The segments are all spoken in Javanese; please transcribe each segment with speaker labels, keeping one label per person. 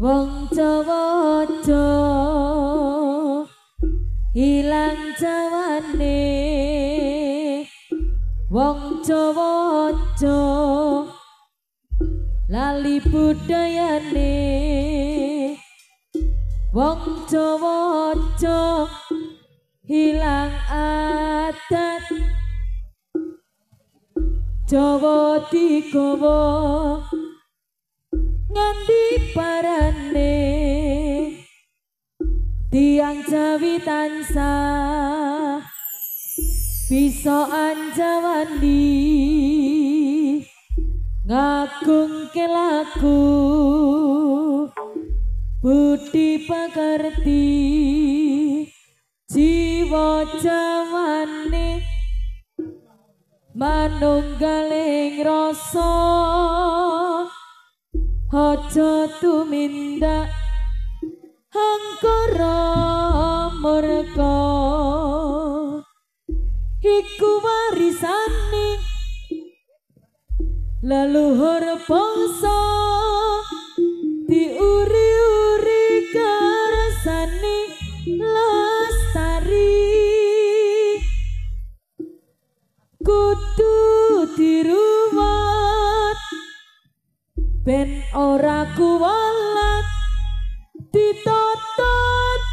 Speaker 1: Wong Jawa ilang jawane, wong Jawa lali budayane, wong Jawa hilang adat, Jawa digawa nganti parane, tiang Jawi tansah bisa anjawani ngagungke laku budi pekerti jiwa jawane manunggaling rasa aja tumindak angkara murka iku warisane leluhur bangsa diuri-uri karsane lestari kudu diruwat ben ora kuwalat ditata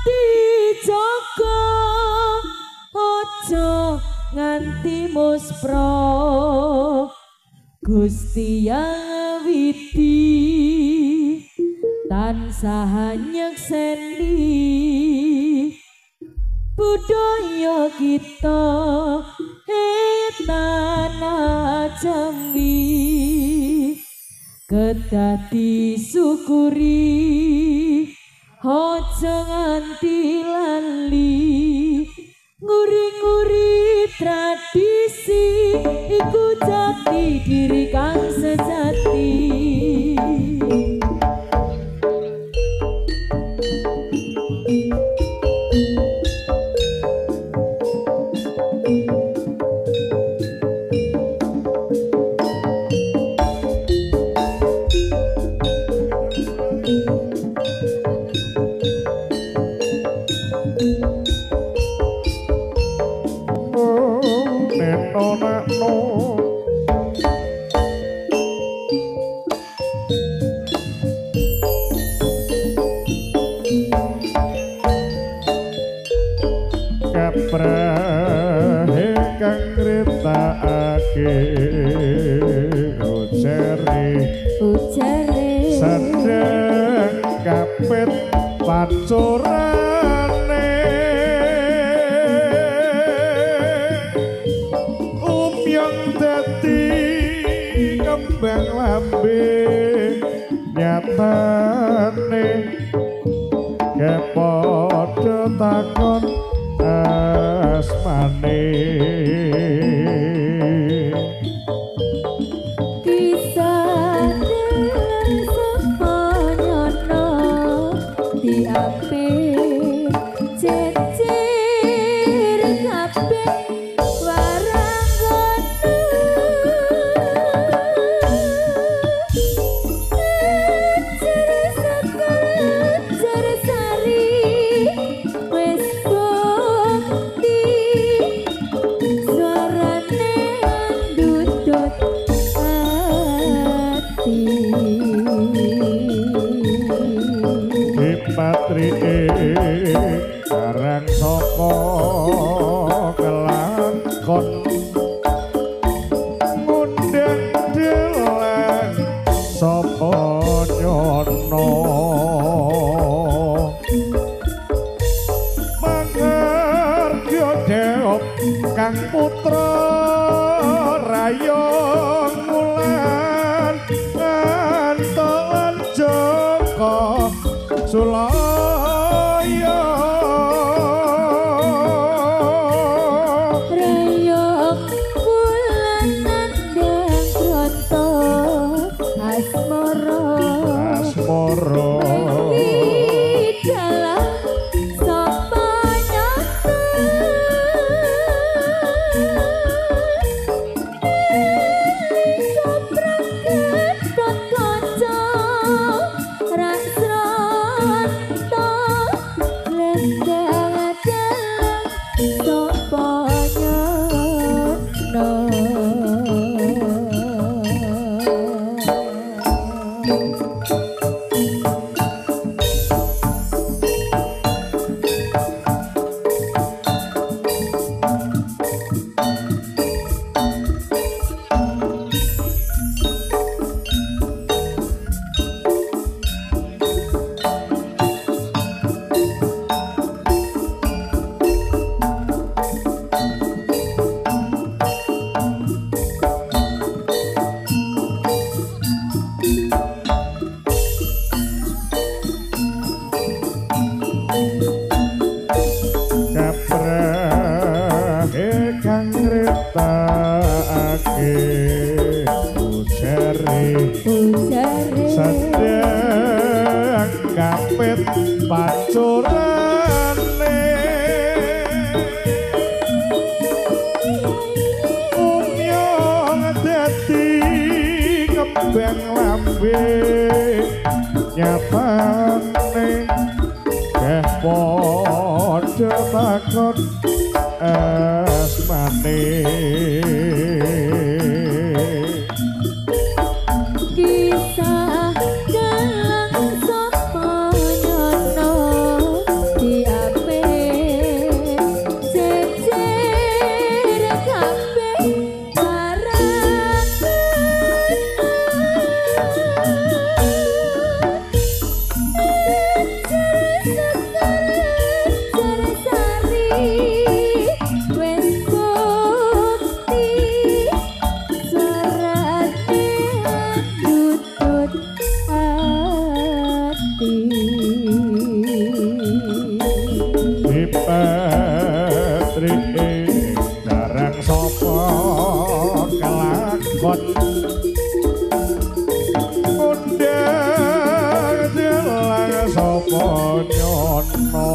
Speaker 1: dijaga aja nganti muspra Gusti Yang Widi tansah nyekseni budaya kita tanah Jambi kedah disyukuri aja nganti lali nguri-nguri tradisi iku jati diri kang sejati.
Speaker 2: Kaprahe kang ngritakake ujare sedeng kapit pacorane umyang dadi kembang lambe nyatane kepodo takon asmane
Speaker 1: kisah dengan sepanyono diape cecer kabeh warang ngono cecer sekolah cecer sari wis
Speaker 2: sedang kapit pacurane umyong dadi kembang lambe nyapane padha takon asmane
Speaker 1: kisah dalang sapa nyono diape jejer kabeh
Speaker 2: darang sapa kelakon undang dalang sapa nyono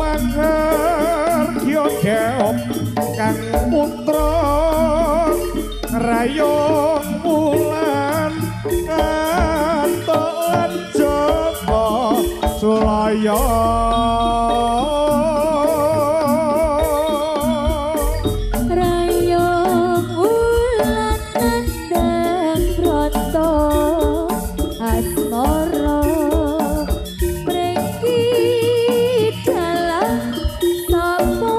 Speaker 2: mangargya deop kang putra rayong bulan kantolan joko sulaya
Speaker 1: rayong ulan nandang broto asmara mriki dalang sapa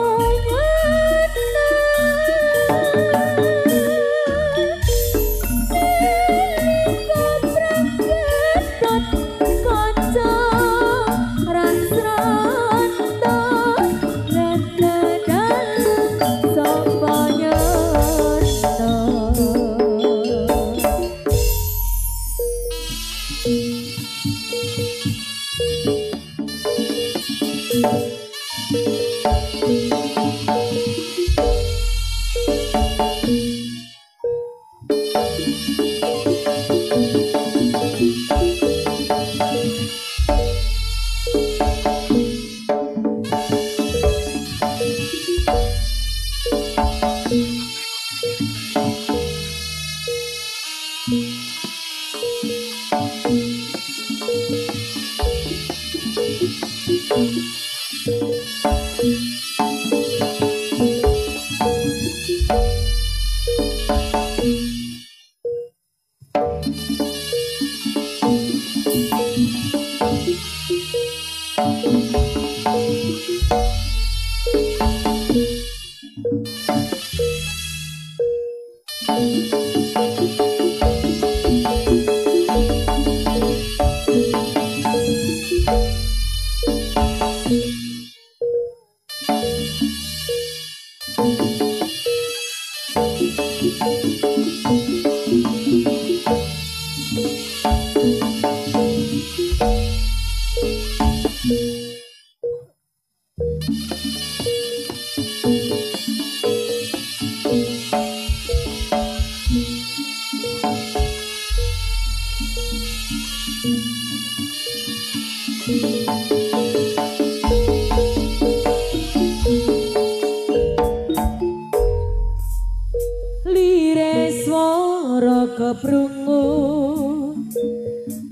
Speaker 1: lire swara keprungu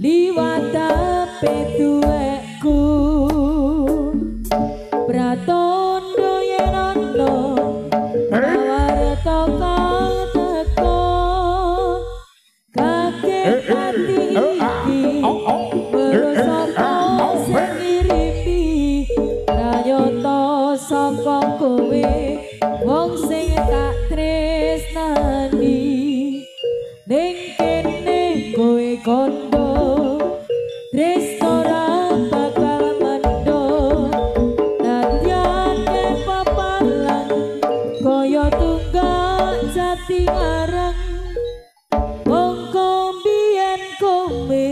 Speaker 1: liwat petuekku pratondo yenono awarta kang teko kakek hati iki bersama sendiri rayoto saka kowe wong sing tak tresnani ning kene kowe kondo restoran bakal mando nadyane papalan kaya tunggak jati ngarang mongko biyen kowe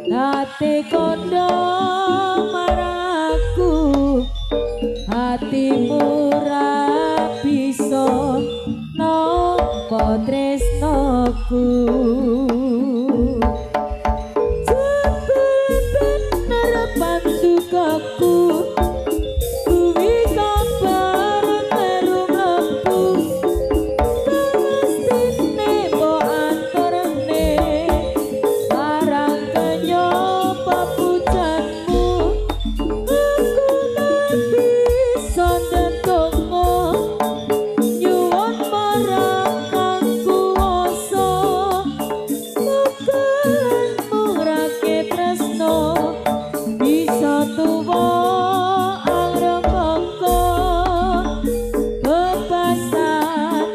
Speaker 1: nate kondo marang aku hatimu ra tresnoku jebul bener pantukaku kuwi kabar karo mlebu mestine mbok aturne barang kenyo papujanmu aku bisa ndedonga nyuwun marang kang kuwasa muga murake tresno bisa tuwa angrembaka bebasan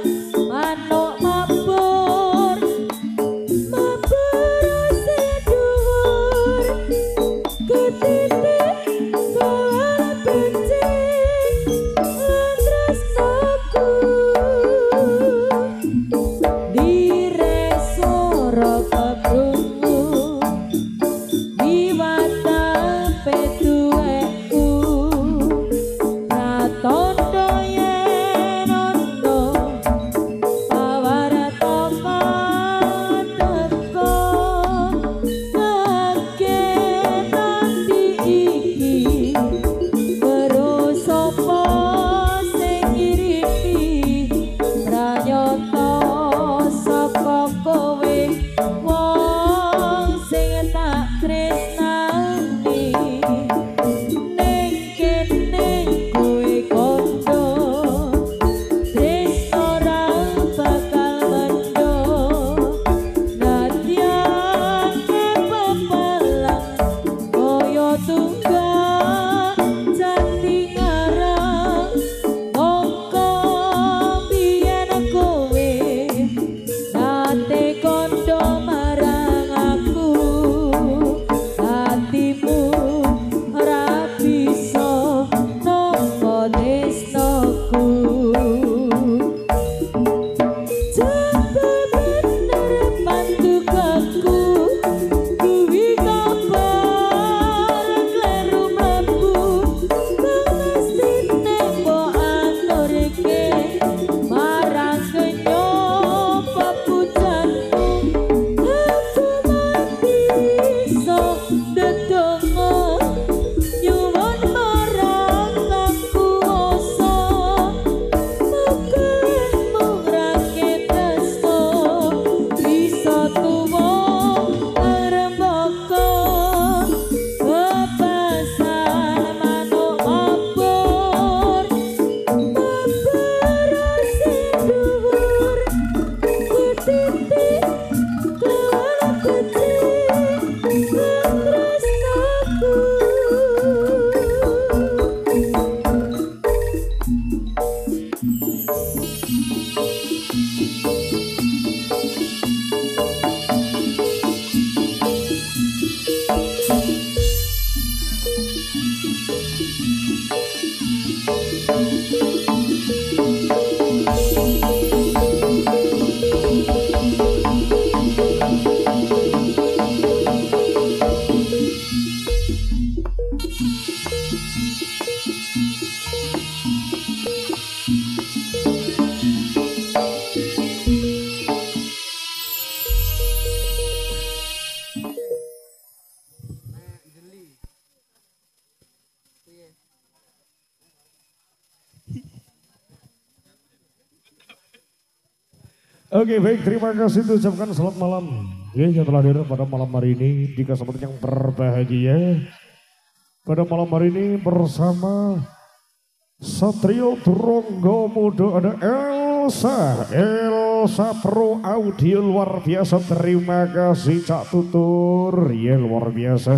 Speaker 1: manuk mabur sedhuwur ketitik kalah benci lan tresnaku diresoro kebrungu diwata petueku ratondo yen ono pawarta teko kagetan iki terus sapa sing ngirimi pranyata saka kowe wong sing tak tresnani ning kene kowe kondo tresno ora bakal mendo nadyan kepepalang kaya tunggak jati ngarang mongko biyen kowe nate kondo marang aku hatimu ora bisa nampa tresnoku jebul bener pantukaku kuwi kabar kleru mlebu mestine mbok aturke marang kenyo papujanmu aku bisa ndedonga nyuwun marang kang kuwasa muga murake tresno bisa tuwa angrembaka bebasan manuk mabur sedhuwur ketitik kalah benci lan tresnaku.
Speaker 2: Oke baik, terima kasih ucapkan selamat malam. Ya, yang telah hadir pada malam hari ini di kesempatan yang berbahagia. Pada malam hari ini bersama Satrio Turonggo Muda ada Elsa Pro Audio luar biasa. Terima kasih Cak Tutur, ya luar biasa.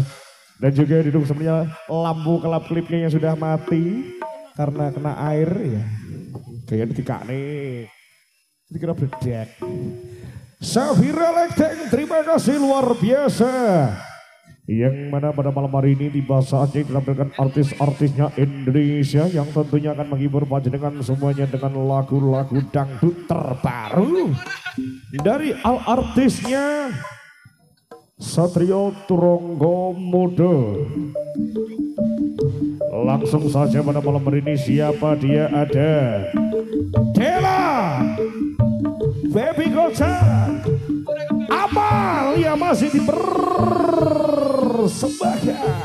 Speaker 2: Dan juga didukung sebenarnya lampu kelap klipnya yang sudah mati karena kena air ya. Kayak ditikak nih. Dikira bedek. Safira Lekdeng, terima kasih luar biasa. Yang mana pada malam hari ini di Bahasa Aceh ditampilkan artis-artisnya Indonesia yang tentunya akan menghibur panjenengan semuanya dengan lagu-lagu dangdut terbaru dari artisnya Satrio Turonggo Muda. Langsung saja pada malam hari ini siapa dia, ada Dela Baby goncang. Amalia masih dipersembahkan.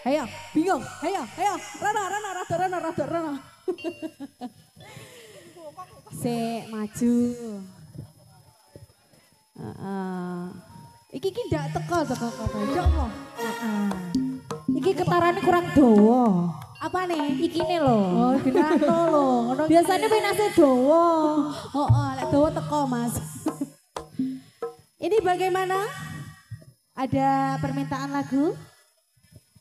Speaker 1: Heya, bingung, heya, rana. Se maju. Iki ndak teko kok. Iki ketarane kurang dawa. Apa nih? Ikine lho. Oh, dinano lho. Biasanya penase dawa. Lek dawa teko, Mas. Ini bagaimana? Ada permintaan lagu?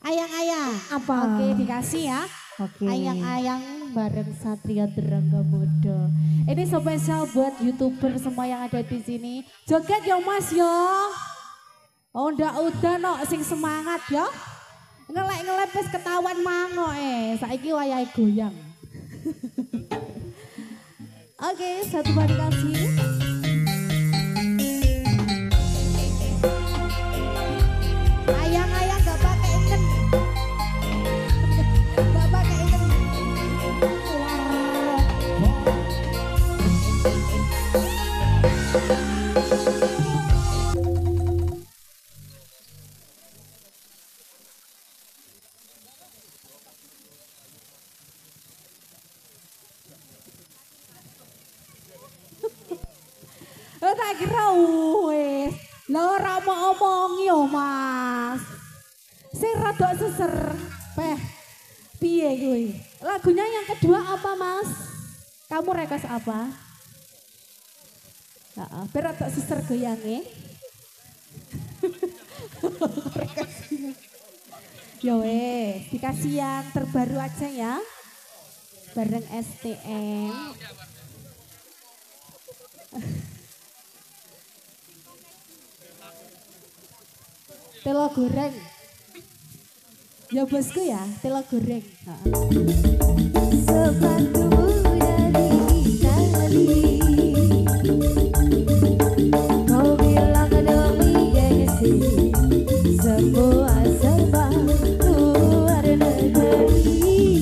Speaker 1: Ayang-ayang. Apa? Oke, dikasih ya. Oke. Ayang-ayang bareng Satria Derangga Muda. Ini spesial buat YouTuber semua yang ada di sini. Joget ya Mas ya. Oh ndak udah no, sing semangat ya. Ngelek-ngelek wis ketahuan mango saiki wayahe goyang. Oke, satu kali kasih. Ayang-ayang gak pakai ikan. Gak pakai ikan. Tak kira wis. Lah ora mau omong yo, Mas. Sing rada seser. Piye kuwi? Lagunya yang kedua apa, Mas? Kamu request apa? Heeh, biar rada seser goyange. Yo dikasih yang terbaru aja ya. Bareng STM. Telo goreng. Ya bosku ya, telo goreng. Sepatumu dari Itali. Kau bilang demi gengsi. Semua serba luar negeri.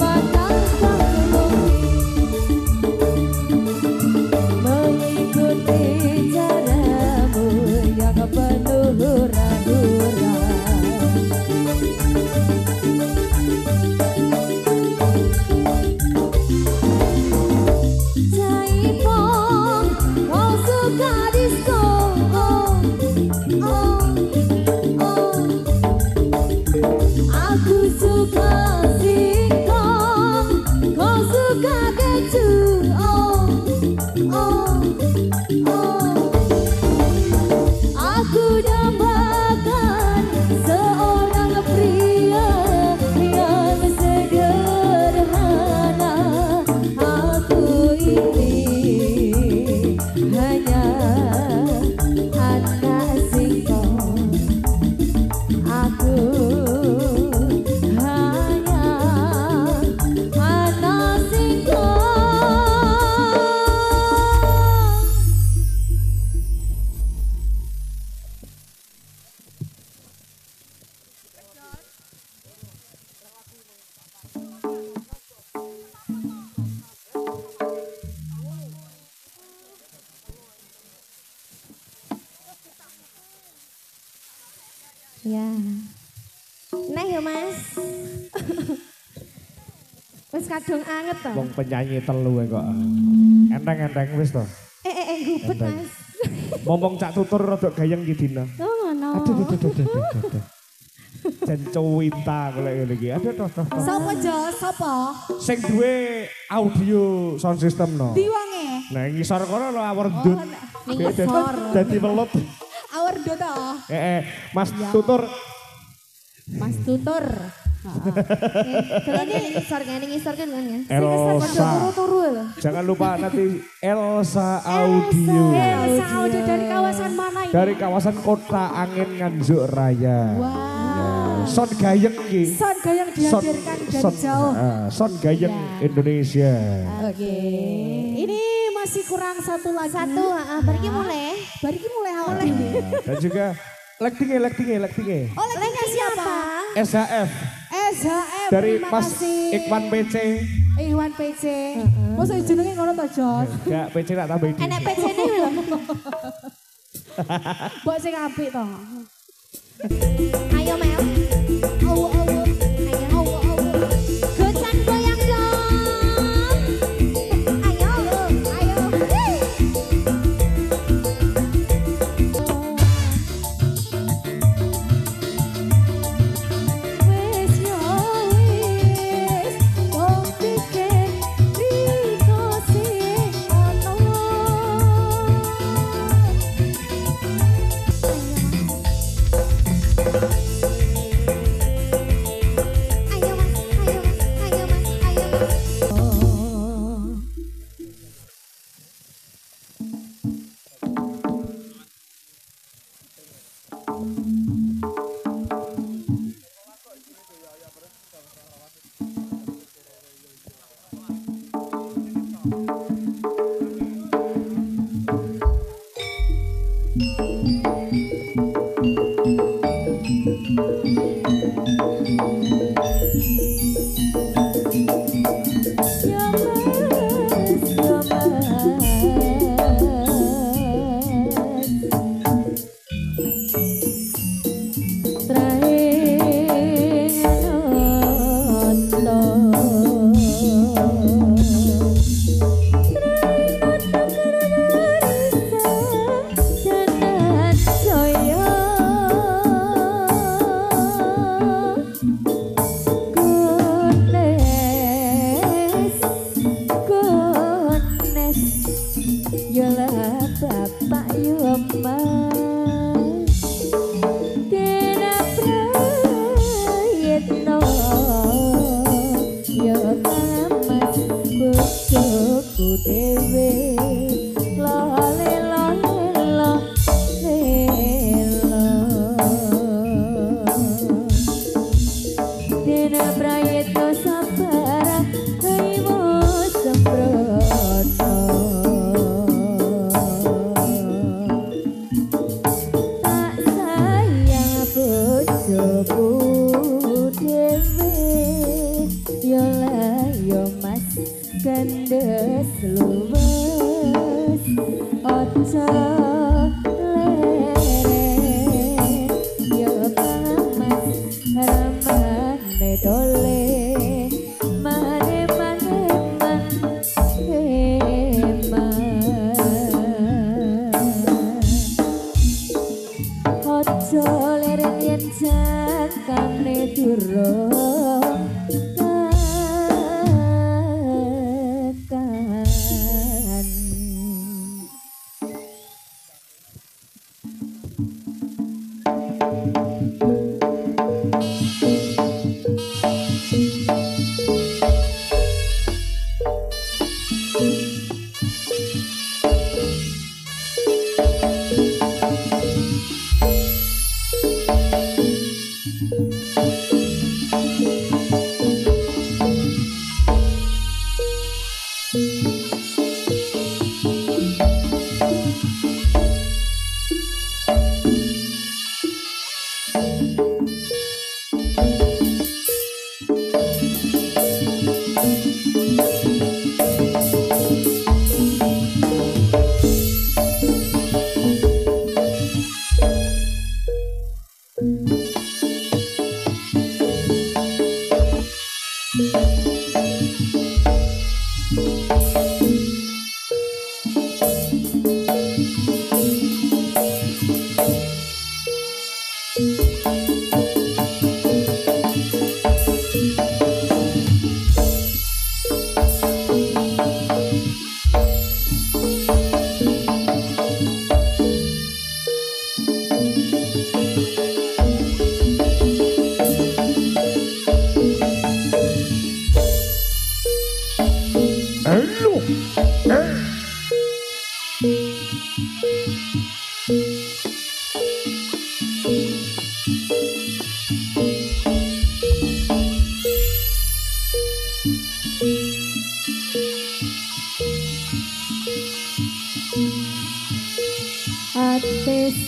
Speaker 1: Maka kamu mengikuti caramu yang penuh hura-hura. Jaipong, kau suka disco. Aku suka singkong, kau suka keju. Aku dambakan seorang pria yang sederhana. Aku ini hanya anak singkong. Aku hanya anak singkong. Ya. Nah ya Mas. Wis kadung anget to.
Speaker 2: Wong penyanyi telu kok. Enteng-enteng wis to.
Speaker 1: Gupet Mas.
Speaker 2: Ngomong Cak Tutur rada gayeng iki dina.
Speaker 1: Oh ngono.
Speaker 2: Aduh. Jan Cowinta golek ngene iki. Aduh.
Speaker 1: Sapa Jo? Sapa?
Speaker 2: Sing duwe audio sound system no.
Speaker 1: Di wonge.
Speaker 2: Nah ngisor kono lho awur ndut.
Speaker 1: Ngisor.
Speaker 2: Dadi welut.
Speaker 1: Awur ndut to.
Speaker 2: Mas Tutur.
Speaker 1: Mas Tutur.
Speaker 3: Ini ngisor kan ya.
Speaker 2: Elsa.
Speaker 1: Turu-turu loh.
Speaker 2: Jangan lupa nanti Elsa Audio.
Speaker 1: Elsa Audio dari kawasan mana ini?
Speaker 2: Dari kawasan Kota Angin Nganjuk Raya.
Speaker 1: Wow.
Speaker 2: Son Gayeng ki.
Speaker 1: Son Gayeng dihadirkan dari jauh.
Speaker 2: Son Gayeng Indonesia.
Speaker 1: Oke. Ini masih kurang satu lagi.
Speaker 3: Bariki mulai.
Speaker 1: Bariki mulai awal.
Speaker 2: Dan juga Lektinge.
Speaker 1: Oh, lektingnya siapa?
Speaker 2: SHF.
Speaker 1: SHF.
Speaker 2: Dari
Speaker 1: terima
Speaker 2: Mas
Speaker 1: kasih.
Speaker 2: Ikhwan PC.
Speaker 1: Ikhwan PC. Masa jenenge ngono to, Jos?
Speaker 2: Enggak, PC tak tambah ini.
Speaker 3: Enak PC ini lho.
Speaker 1: Mbok sing apik to.
Speaker 3: Ayo Mel. Ayo. Gocan goyang dong. Ayo.
Speaker 1: Wis yo wis, wong pikir riko sing ono.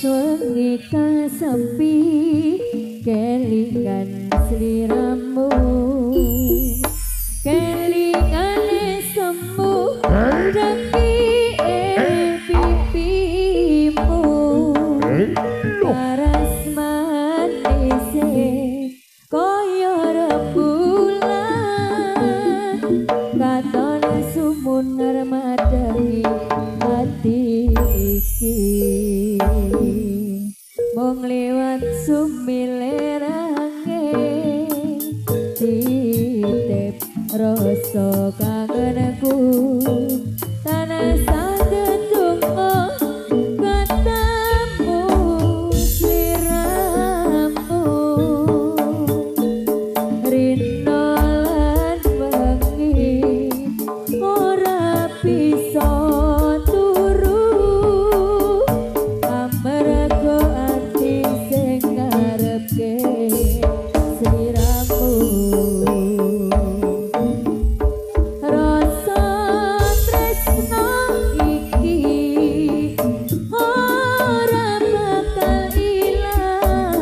Speaker 1: wengi kasepi kelingan sliramu kelingan semu deki pipimu paras manise koyo rembulan katon sumunar madangi hati iki mung liwat sumilerange titip rasa kangenku tanah sagetungo katamu sliramu rino lan wengi ora bisa turu amarga ati sing ngarepke sliramu rasa tresno iki ora bakal ilang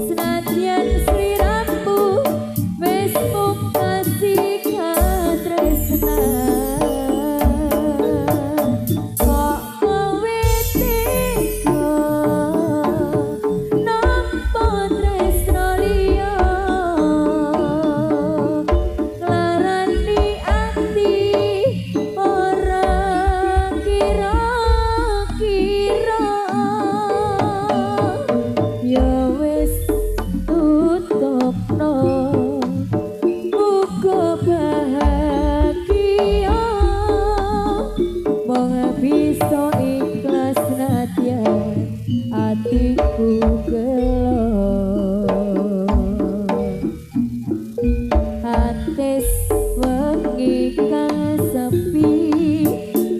Speaker 1: senadyan sliramu wis mung kasih katresnan kok kowe tega nampa tresno liya nglarani ati ora kira-kira ya wis tutupno muga bahagia mong bisa ikhlas nadyan atiku gelo atis wengi kasepi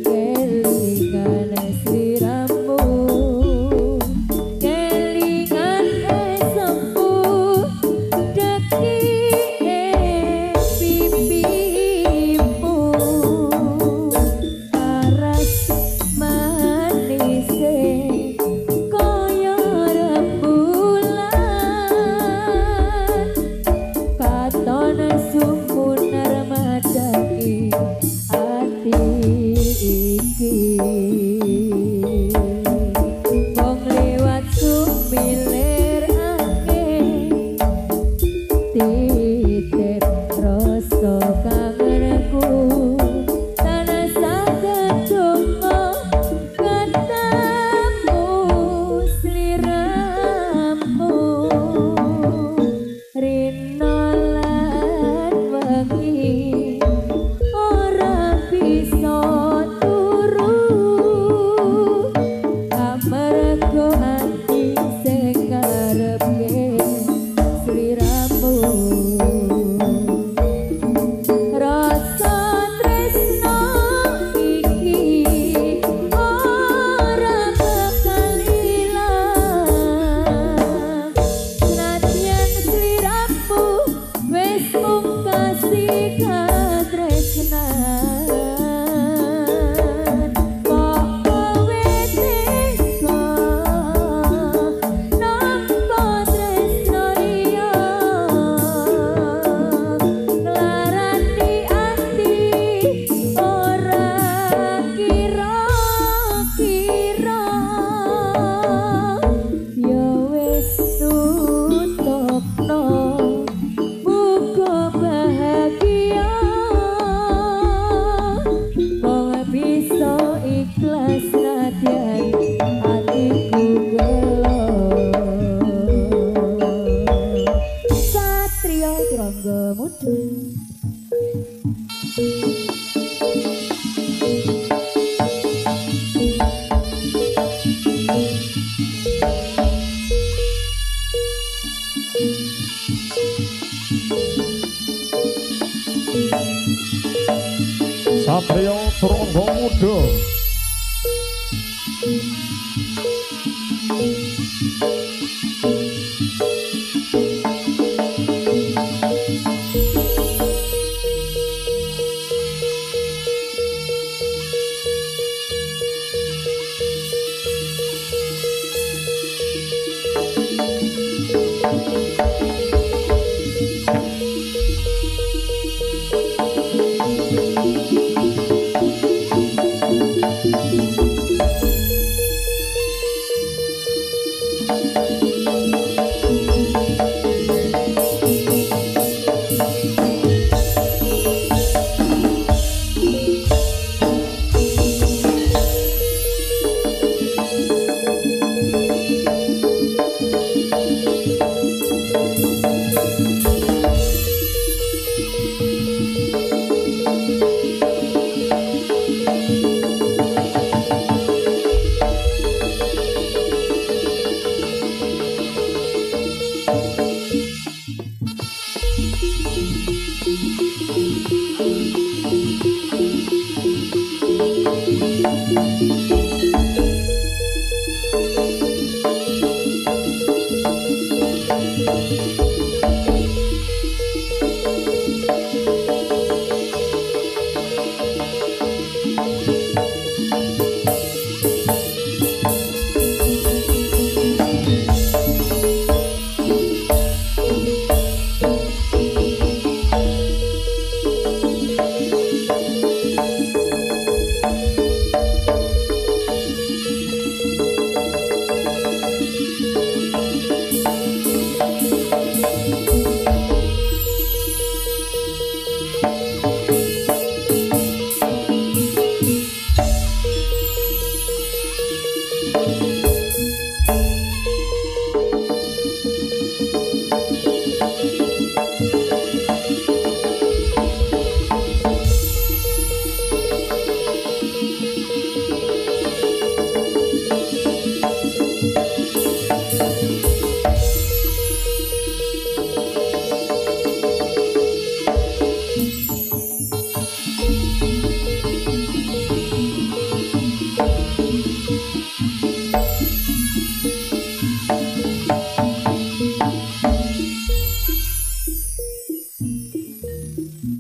Speaker 1: kelingan sliramu kelingan semu deki pipimu paras manise koyo rembulan katon sumunar madangi ati iki wong liwat sumilir angin titip rasa kangenku tanah sagetungo katamu sliramu rino lan wengi ora bisa turu amarga ati sing ngarepke sliramu rasa tresno iki ora bakal ilang senadyan sliramu wis mung kasih katresnan kok kowe tega nampa tresno liya nglarani ati ora kira-kira ya wis tutupno muga bahagia mong bisa ikhlas nadyan atiku gelo Satrio Turangga Muda
Speaker 2: Satrio Turangga Muda